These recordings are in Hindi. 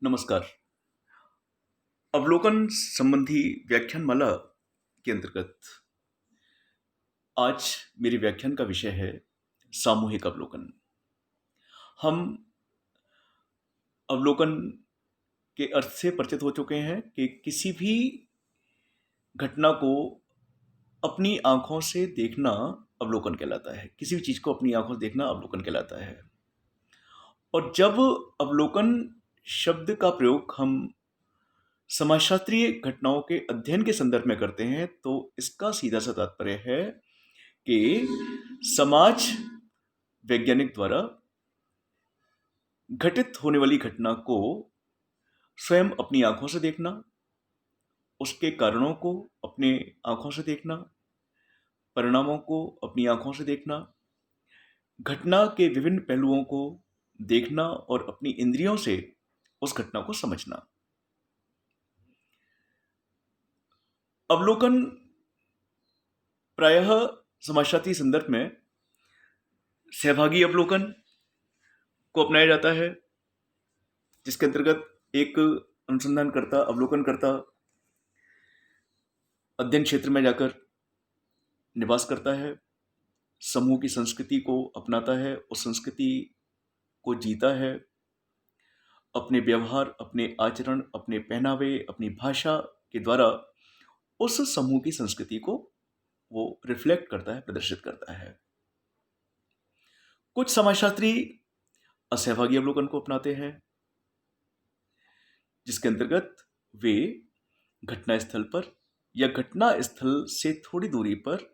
नमस्कार। अवलोकन संबंधी व्याख्यानमाला के अंतर्गत आज मेरे व्याख्यान का विषय है सामूहिक अवलोकन। हम अवलोकन के अर्थ से परिचित हो चुके हैं कि किसी भी घटना को अपनी आंखों से देखना अवलोकन कहलाता है। किसी भी चीज को अपनी आंखों से देखना अवलोकन कहलाता है। और जब अवलोकन शब्द का प्रयोग हम समाजशास्त्रीय घटनाओं के अध्ययन के संदर्भ में करते हैं तो इसका सीधा सा तात्पर्य है कि समाज वैज्ञानिक द्वारा घटित होने वाली घटना को स्वयं अपनी आंखों से देखना, उसके कारणों को अपने आंखों से देखना, परिणामों को अपनी आंखों से देखना, घटना के विभिन्न पहलुओं को देखना और अपनी इंद्रियों से उस घटना को समझना। अवलोकन प्रायः समाजशास्त्रीय संदर्भ में सहभागी अवलोकन को अपनाया जाता है, जिसके अंतर्गत एक अनुसंधानकर्ता, अवलोकनकर्ता अध्ययन क्षेत्र में जाकर निवास करता है, समूह की संस्कृति को अपनाता है, उस संस्कृति को जीता है, अपने व्यवहार, अपने आचरण, अपने पहनावे, अपनी भाषा के द्वारा उस समूह की संस्कृति को वो रिफ्लेक्ट करता है, प्रदर्शित करता है। कुछ समाजशास्त्री असहभागी अवलोकन को अपनाते हैं, जिसके अंतर्गत वे घटना स्थल पर या घटना स्थल से थोड़ी दूरी पर,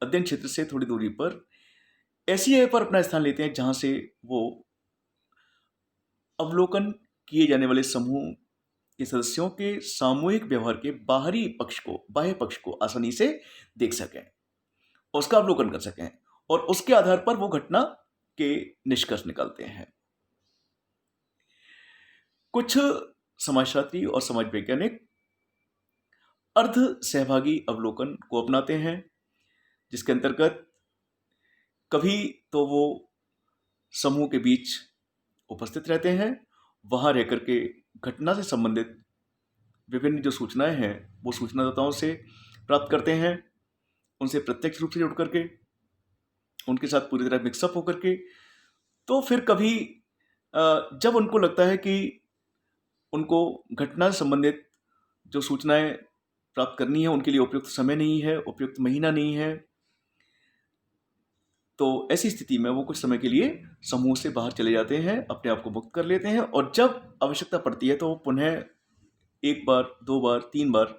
अध्ययन क्षेत्र से थोड़ी दूरी पर ऐसी जगह पर अपना स्थान लेते हैं जहां से वो अवलोकन किए जाने वाले समूह के सदस्यों के सामूहिक व्यवहार के बाह्य पक्ष को आसानी से देख सकें, उसका अवलोकन कर सकें और उसके आधार पर वो घटना के निष्कर्ष निकालते हैं। कुछ समाजशास्त्री और समाज वैज्ञानिक अर्ध सहभागी अवलोकन को अपनाते हैं, जिसके अंतर्गत कभी तो वो समूह के बीच उपस्थित रहते हैं, वहां रह करके घटना से संबंधित विभिन्न जो सूचनाएं हैं वो सूचनादाताओं से प्राप्त करते हैं, उनसे प्रत्यक्ष रूप से जुड़ करके, उनके साथ पूरी तरह मिक्सअप होकर के। तो फिर कभी जब उनको लगता है कि उनको घटना से संबंधित जो सूचनाएं प्राप्त करनी है उनके लिए उपयुक्त समय नहीं है, उपयुक्त महीना नहीं है, तो ऐसी स्थिति में वो कुछ समय के लिए समूह से बाहर चले जाते हैं, अपने आप को मुक्त कर लेते हैं और जब आवश्यकता पड़ती है तो वो पुनः एक बार, दो बार, तीन बार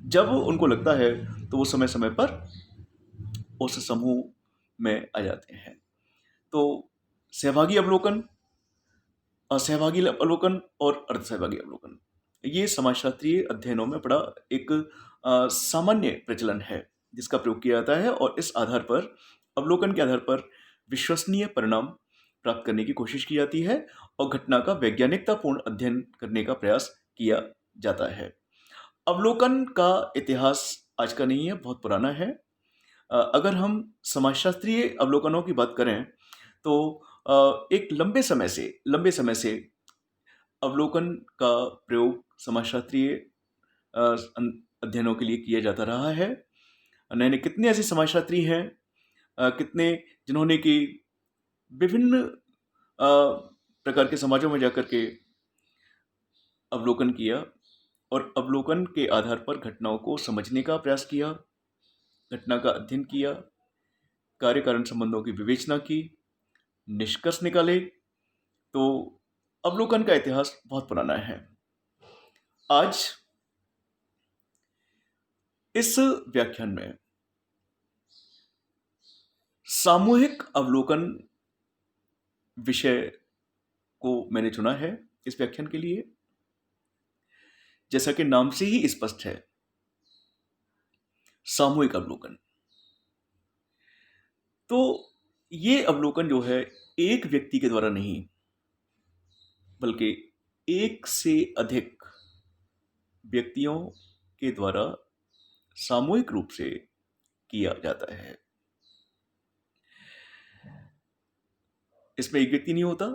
जब उनको लगता है तो वो समय समय पर उस समूह में आ जाते हैं। तो सहभागी अवलोकन, असहभागी अवलोकन और अर्धसहभागी अवलोकन, ये समाजशास्त्रीय अध्ययनों में बड़ा एक सामान्य प्रचलन है जिसका प्रयोग किया जाता है और इस आधार पर, अवलोकन के आधार पर विश्वसनीय परिणाम प्राप्त करने की कोशिश की जाती है और घटना का वैज्ञानिकतापूर्ण अध्ययन करने का प्रयास किया जाता है। अवलोकन का इतिहास आज का नहीं है, बहुत पुराना है। अगर हम समाजशास्त्रीय अवलोकनों की बात करें तो एक लंबे समय से अवलोकन का प्रयोग समाजशास्त्रीय अध्ययनों के लिए किया जाता रहा है। नए कितने ऐसे समाजशास्त्री हैं, कितने जिन्होंने कि विभिन्न प्रकार के समाजों में जाकर के अवलोकन किया और अवलोकन के आधार पर घटनाओं को समझने का प्रयास किया, घटना का अध्ययन किया, कार्य कारण संबंधों की विवेचना की, निष्कर्ष निकाले। तो अवलोकन का इतिहास बहुत पुराना है। आज इस व्याख्यान में सामूहिक अवलोकन विषय को मैंने चुना है इस व्याख्यान के लिए। जैसा कि नाम से ही स्पष्ट है, सामूहिक अवलोकन। तो ये अवलोकन जो है एक व्यक्ति के द्वारा नहीं बल्कि एक से अधिक व्यक्तियों के द्वारा सामूहिक रूप से किया जाता है। इसमें एक व्यक्ति नहीं होता,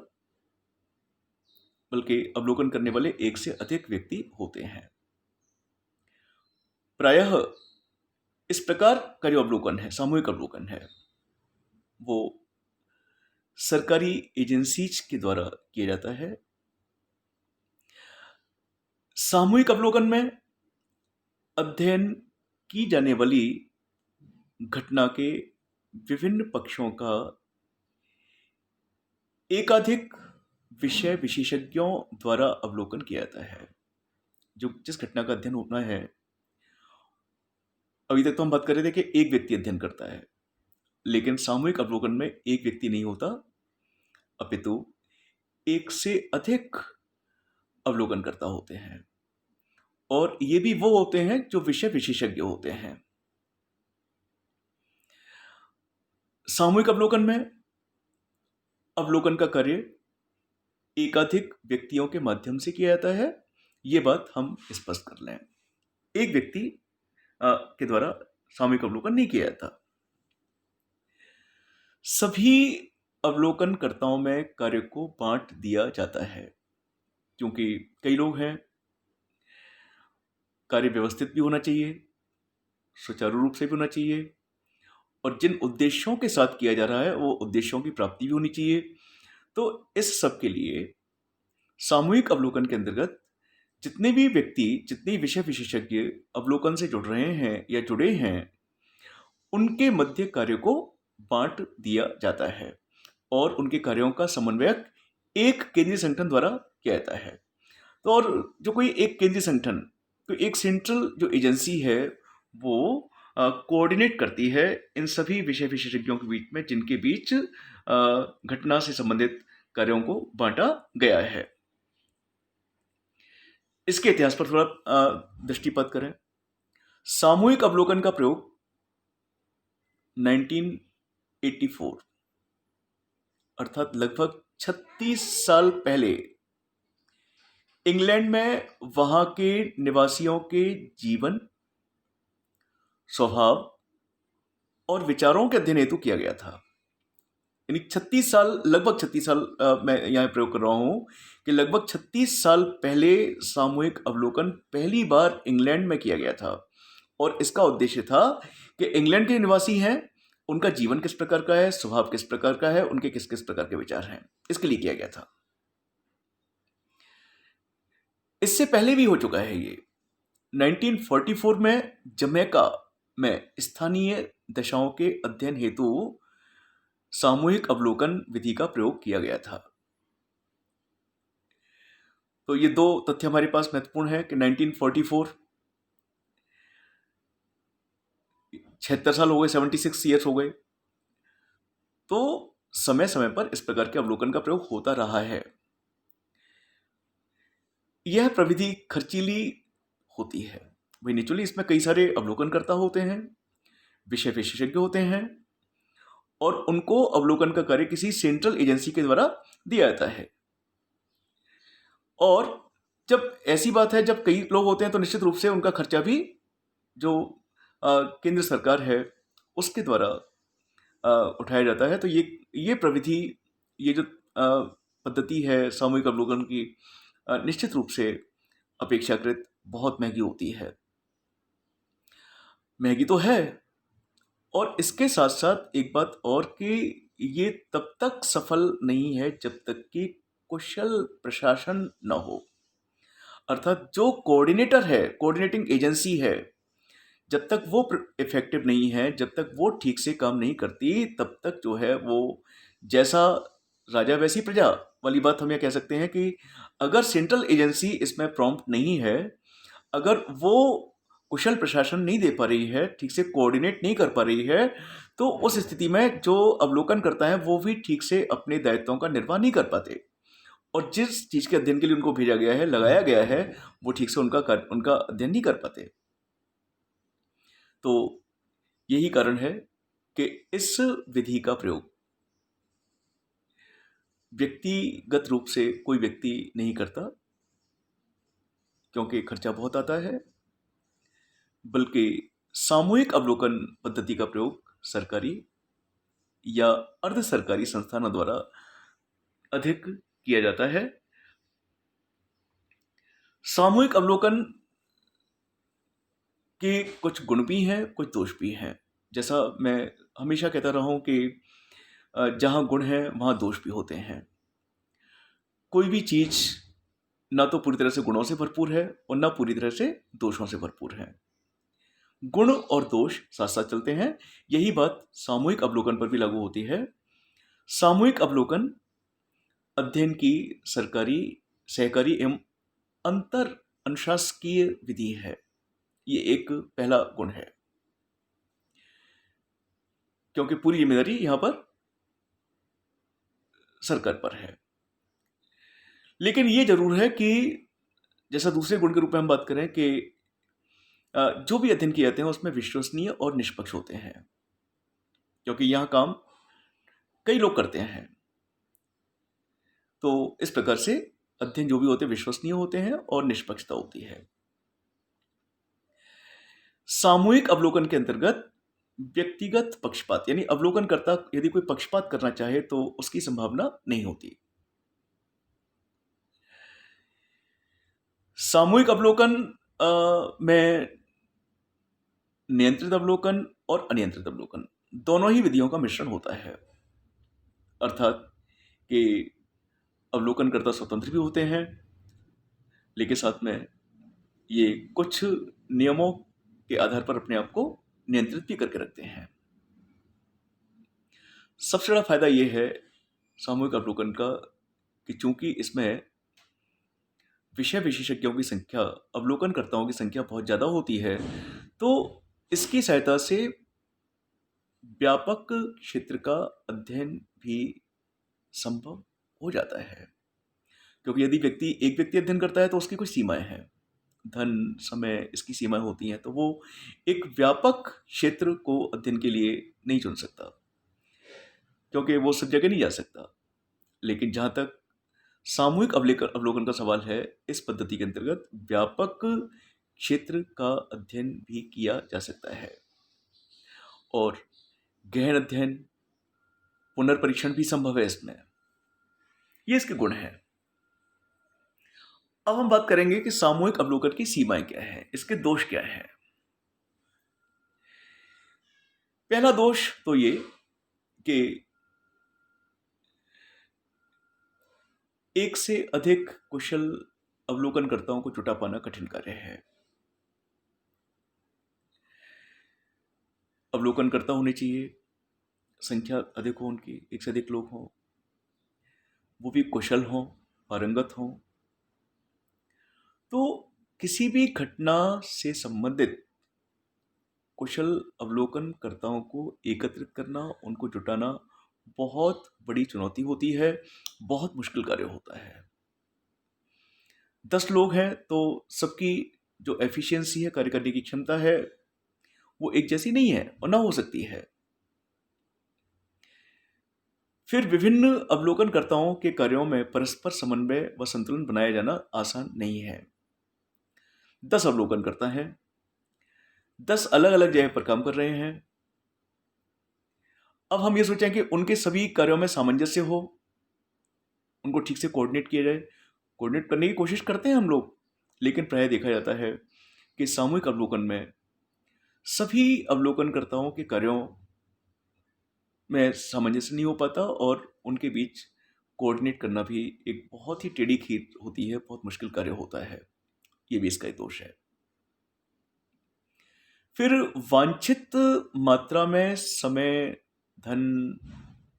बल्कि अवलोकन करने वाले एक से अधिक व्यक्ति होते हैं। प्रायः इस प्रकार का जो अवलोकन है, सामूहिक अवलोकन है, वो सरकारी एजेंसीज के द्वारा किया जाता है। सामूहिक अवलोकन में अध्ययन की जाने वाली घटना के विभिन्न पक्षों का एकाधिक विषय विशेषज्ञों द्वारा अवलोकन किया जाता है। जो जिस घटना का अध्ययन होना है, अभी तक तो हम बात कर रहे थे कि एक व्यक्ति अध्ययन करता है, लेकिन सामूहिक अवलोकन में एक व्यक्ति नहीं होता, अपितु एक से अधिक अवलोकनकर्ता होते हैं, और ये भी वो होते हैं जो विषय विशेषज्ञ होते हैं। सामूहिक अवलोकन में अवलोकन का कार्य एकाधिक व्यक्तियों के माध्यम से किया जाता है, ये बात हम स्पष्ट कर लें। एक व्यक्ति के द्वारा सामूहिक अवलोकन नहीं किया जाता। सभी अवलोकनकर्ताओं में कार्य को बांट दिया जाता है, क्योंकि कई लोग हैं, कार्य व्यवस्थित भी होना चाहिए, सुचारू रूप से भी होना चाहिए, और जिन उद्देश्यों के साथ किया जा रहा है वो उद्देश्यों की प्राप्ति भी होनी चाहिए। तो इस सब के लिए सामूहिक अवलोकन के अंतर्गत जितने भी व्यक्ति, जितने विषय विशेषज्ञ अवलोकन से जुड़ रहे हैं या जुड़े हैं, उनके मध्य कार्य को बांट दिया जाता है और उनके कार्यों का समन्वयक एक केंद्रीय संगठन द्वारा किया जाता है। तो और जो कोई एक केंद्रीय संगठन, तो एक सेंट्रल जो एजेंसी है, वो कोऑर्डिनेट करती है इन सभी विषय विशेषज्ञों के बीच में, जिनके बीच घटना से संबंधित कार्यों को बांटा गया है। इसके इतिहास पर थोड़ा दृष्टिपात करें। सामूहिक अवलोकन का प्रयोग 1984 अर्थात लगभग 36 साल पहले इंग्लैंड में वहां के निवासियों के जीवन, स्वभाव और विचारों के अध्ययन हेतु किया गया था। यानी 36 साल, लगभग 36 साल मैं यहाँ प्रयोग कर रहा हूं कि लगभग 36 साल पहले सामूहिक अवलोकन पहली बार इंग्लैंड में किया गया था, और इसका उद्देश्य था कि इंग्लैंड के निवासी हैं, उनका जीवन किस प्रकार का है, स्वभाव किस प्रकार का है, उनके किस किस प्रकार के विचार हैं, इसके लिए किया गया था। इससे पहले भी हो चुका है ये। 1944 में जमैका में स्थानीय दशाओं के अध्ययन हेतु सामूहिक अवलोकन विधि का प्रयोग किया गया था। तो ये दो तथ्य हमारे पास महत्वपूर्ण है कि 1944, 76 साल हो गए, 76 ईयर्स हो गए। तो समय समय पर इस प्रकार के अवलोकन का प्रयोग होता रहा है। यह प्रविधि खर्चीली होती है। वही नेचुरली इसमें कई सारे अवलोकनकर्ता होते हैं, विषय विशेषज्ञ होते हैं, और उनको अवलोकन का कार्य किसी सेंट्रल एजेंसी के द्वारा दिया जाता है। और जब ऐसी बात है, जब कई लोग होते हैं, तो निश्चित रूप से उनका खर्चा भी जो केंद्र सरकार है उसके द्वारा उठाया जाता है। तो ये प्रविधि, ये जो पद्धति है सामूहिक अवलोकन की, निश्चित रूप से अपेक्षाकृत बहुत महंगी होती है। महंगी तो है, और इसके साथ साथ एक बात और कि ये तब तक सफल नहीं है जब तक कि कुशल प्रशासन न हो। अर्थात जो कोऑर्डिनेटर है, कोऑर्डिनेटिंग एजेंसी है, जब तक वो इफेक्टिव नहीं है, जब तक वो ठीक से काम नहीं करती, तब तक जो है वो जैसा राजा वैसी प्रजा वाली बात हम ये कह सकते हैं कि अगर सेंट्रल एजेंसी इसमें प्रॉम्प्ट नहीं है, अगर वो कुशल प्रशासन नहीं दे पा रही है, ठीक से कोऑर्डिनेट नहीं कर पा रही है, तो उस स्थिति में जो अवलोकन करता है वो भी ठीक से अपने दायित्वों का निर्वाह नहीं कर पाते, और जिस चीज के अध्ययन के लिए उनको भेजा गया है, लगाया गया है, वो ठीक से उनका अध्ययन नहीं कर पाते। तो यही कारण है कि इस विधि का प्रयोग व्यक्तिगत रूप से कोई व्यक्ति नहीं करता, क्योंकि खर्चा बहुत आता है, बल्कि सामूहिक अवलोकन पद्धति का प्रयोग सरकारी या अर्ध सरकारी संस्थानों द्वारा अधिक किया जाता है। सामूहिक अवलोकन के कुछ गुण भी हैं, कुछ दोष भी हैं। जैसा मैं हमेशा कहता रहा हूँ कि जहाँ गुण हैं वहाँ दोष भी होते हैं। कोई भी चीज ना तो पूरी तरह से गुणों से भरपूर है और ना पूरी तरह से दोषों से भरपूर है। गुण और दोष साथ साथ चलते हैं। यही बात सामूहिक अवलोकन पर भी लागू होती है। सामूहिक अवलोकन अध्ययन की सरकारी, सहकारी एवं अंतर अनुशासकीय विधि है। ये एक पहला गुण है, क्योंकि पूरी जिम्मेदारी यहां पर सरकार पर है। लेकिन ये जरूर है कि जैसा दूसरे गुण के रूप में हम बात करें कि जो भी अध्ययन किए जाते हैं उसमें विश्वसनीय और निष्पक्ष होते हैं, क्योंकि यहां काम कई लोग करते हैं। तो इस प्रकार से अध्ययन जो भी होते हैं विश्वसनीय होते हैं और निष्पक्षता होती है। सामूहिक अवलोकन के अंतर्गत व्यक्तिगत पक्षपात, यानी अवलोकनकर्ता यदि कोई पक्षपात करना चाहे तो उसकी संभावना नहीं होती। सामूहिक अवलोकन में नियंत्रित अवलोकन और अनियंत्रित अवलोकन दोनों ही विधियों का मिश्रण होता है। अर्थात कि अवलोकनकर्ता स्वतंत्र भी होते हैं, लेकिन साथ में ये कुछ नियमों के आधार पर अपने आप को नियंत्रित भी करके रखते हैं। सबसे बड़ा फायदा ये है सामूहिक अवलोकन का कि चूंकि इसमें विषय विशेषज्ञों की संख्या, अवलोकनकर्ताओं की संख्या बहुत ज्यादा होती है, तो इसकी सहायता से व्यापक क्षेत्र का अध्ययन भी संभव हो जाता है। क्योंकि यदि एक व्यक्ति अध्ययन करता है तो उसकी कुछ सीमाएं हैं, धन, समय, इसकी सीमाएं होती हैं, तो वो एक व्यापक क्षेत्र को अध्ययन के लिए नहीं चुन सकता, क्योंकि वो सब जगह नहीं जा सकता। लेकिन जहां तक सामूहिक अवलोकन का सवाल है, इस पद्धति के अंतर्गत व्यापक क्षेत्र का अध्ययन भी किया जा सकता है और गहन अध्ययन, पुनर्परीक्षण भी संभव है इसमें। ये इसके गुण हैं। अब हम बात करेंगे कि सामूहिक अवलोकन की सीमाएं क्या है, इसके दोष क्या है। पहला दोष तो ये कि एक से अधिक कुशल अवलोकनकर्ताओं को जुटा पाना कठिन कार्य है। अवलोकनकर्ता होने चाहिए, संख्या अधिक हो उनकी, एक से अधिक लोग हों, वो भी कुशल हों, पारंगत हों। तो किसी भी घटना से संबंधित कुशल अवलोकनकर्ताओं को एकत्रित करना, उनको जुटाना बहुत बड़ी चुनौती होती है, बहुत मुश्किल कार्य होता है। 10 लोग हैं तो सबकी जो एफिशिएंसी है, कार्य करने की क्षमता है, वो एक जैसी नहीं है और ना हो सकती है। फिर विभिन्न अवलोकनकर्ताओं के कार्यों में परस्पर समन्वय व संतुलन बनाया जाना आसान नहीं है। 10 अवलोकनकर्ता हैं, 10 अलग अलग जगह पर काम कर रहे हैं। अब हम ये सोचें कि उनके सभी कार्यों में सामंजस्य हो, उनको ठीक से कोऑर्डिनेट किया जाए। कोऑर्डिनेट करने की कोशिश करते हैं हम लोग, लेकिन प्रायः देखा जाता है कि सामूहिक अवलोकन में सभी अवलोकनकर्ताओं के कार्यों में सामंजस्य नहीं हो पाता और उनके बीच कोऑर्डिनेट करना भी एक बहुत ही टेढ़ी खीर होती है, बहुत मुश्किल कार्य होता है। ये भी इसका एक दोष है। फिर वांछित मात्रा में समय, धन,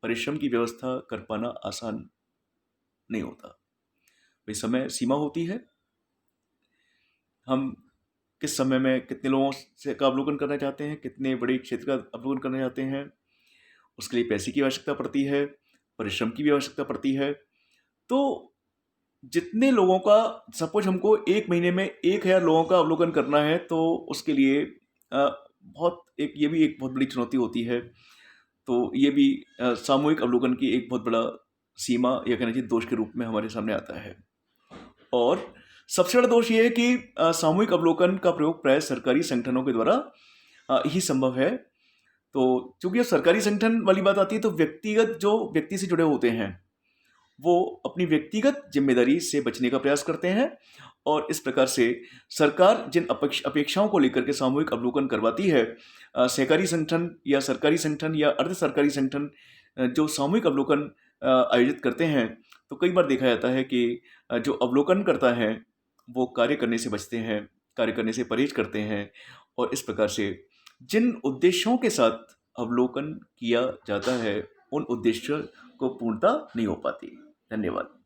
परिश्रम की व्यवस्था कर पाना आसान नहीं होता। भाई समय सीमा होती है, हम किस समय में कितने लोगों से का अवलोकन करना चाहते हैं, कितने बड़े क्षेत्र का अवलोकन करना चाहते हैं, उसके लिए पैसे की आवश्यकता पड़ती है, परिश्रम की भी आवश्यकता पड़ती है। तो जितने लोगों का, सपोज हमको एक महीने में 1000 लोगों का अवलोकन करना है, तो उसके लिए ये भी एक बहुत बड़ी चुनौती होती है। तो ये भी सामूहिक अवलोकन की एक बहुत बड़ा सीमा या कहना चाहिए दोष के रूप में हमारे सामने आता है। और सबसे बड़ा दोष ये है कि सामूहिक अवलोकन का प्रयोग प्राय सरकारी संगठनों के द्वारा ही संभव है। तो चूंकि सरकारी संगठन वाली बात आती है, तो व्यक्तिगत जो व्यक्ति से जुड़े होते हैं वो अपनी व्यक्तिगत जिम्मेदारी से बचने का प्रयास करते हैं और इस प्रकार से सरकार जिन अपेक्षाओं को लेकर के सामूहिक अवलोकन करवाती है, सहकारी संगठन या सरकारी संगठन या अर्ध सरकारी संगठन जो सामूहिक अवलोकन आयोजित करते हैं, तो कई बार देखा जाता है कि जो अवलोकन करता है वो कार्य करने से बचते हैं, कार्य करने से परहेज करते हैं और इस प्रकार से जिन उद्देश्यों के साथ अवलोकन किया जाता है उन उद्देश्यों को पूर्णता नहीं हो पाती। धन्यवाद।